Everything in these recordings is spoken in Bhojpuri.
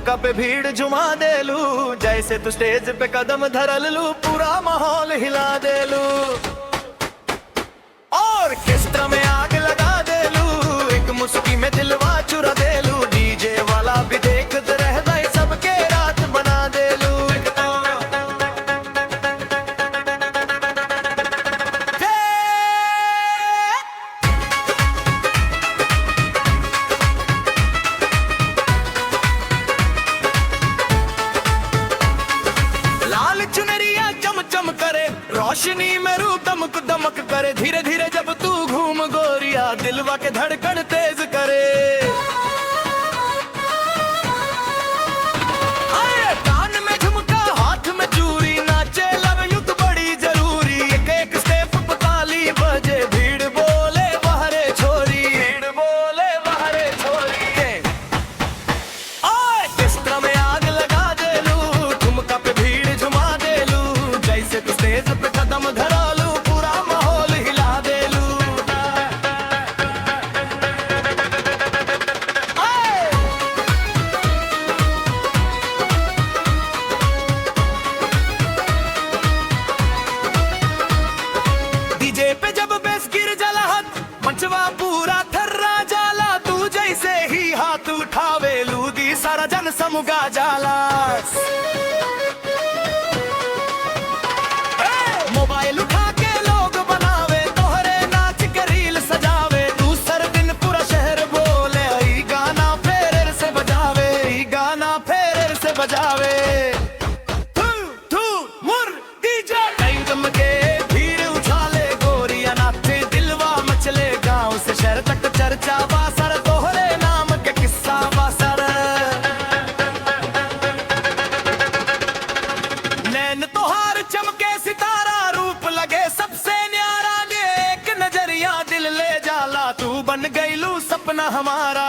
ठुमका पे भीड़ जुमा देलू, जैसे तू स्टेज पे कदम धरल लू, पूरा माहौल हिला देलू। और ऑर्केस्ट्रा में आग लगा देलू, एक मुस्की में दिलवा चुरा देलू, डीजे वाला भी देखते रह गए, सबके रात बना देलू। लाल चुनरिया चमचम करे, रोशनी में रू दमक दमक करे, धीरे धीरे जब तू घूम गोरिया, दिलवा के धड़कन तेज करे। कान में झुमका, हाथ में चूड़ी, नाचे लव यू तो बड़ी जरूरी, एक एक स्टेप पे ताली बजे, भीड़ बोले बाहरे छोरी, भीड़ बोले बाहरे छोरी। ऑर्केस्ट्रा में आग लगा देलू, ठुमका पे भीड़ जुमा देलू, जैसे तू स्टेज पे कदम धरा लू, पूरा माहौल हिला देलू। डीजे पे जब बेस गिर जाला हाथ, मंचवा पूरा थर्रा जाला, तू जैसे ही हाथ उठावे लूदी, सारा जन समुगा जाला। मोबाइल उठा के लोग बनावे, तोहरे नाच के रील सजावे, दूसर दिन पूरा शहर बोले, ई गाना फेर से बजावे, ई गाना फेर से बजावे। थू थू मुर डीजे टाइम के भीड़ उछाले, गोरिया नाचे दिलवा मचले, गांव से शहर तक चर्चा बासर, तोहरे नाम के किस्सा बासर। नैन तोहार चमके सितारा, रूप लगे सबसे न्यारा, एक नजरिया दिल ले जाला, तू बन गईलू सपना हमारा।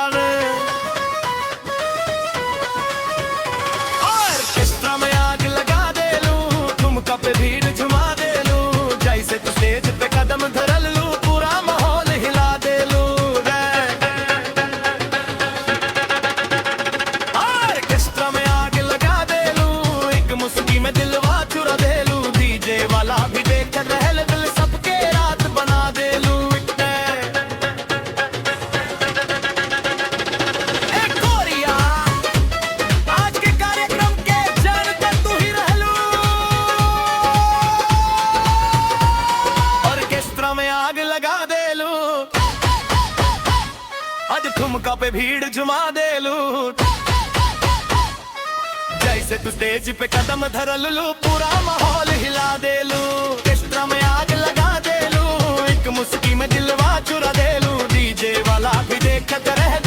ऑर्केस्ट्रा में आग लगा देलू, ठुमका पे भीड़ जुमा देलू, जैसे तू स्टेज पे कदम धरल लू, पूरा माहौल हिला देलू। ऑर्केस्ट्रा में आग लगा देलू, एक मुस्की में दिलवा चुरा देलू, डीजे वाला भी देख रहल, दिल सबके रात बना देलू। एक गोरिया, आज के कार्यक्रम के जानते तू ही रहलू, ऑर्केस्ट्रा में आग लगा देलू, आज ठुमका पे भीड़ जुमा देलू, जैसे तू स्टेज पे कदम धरल लू, पूरा माहौल हिला देलू। ऑर्केस्ट्रा में आग लगा देलू, एक मुस्की में दिलवा चुरा देलू, डीजे वाला भी देखते रह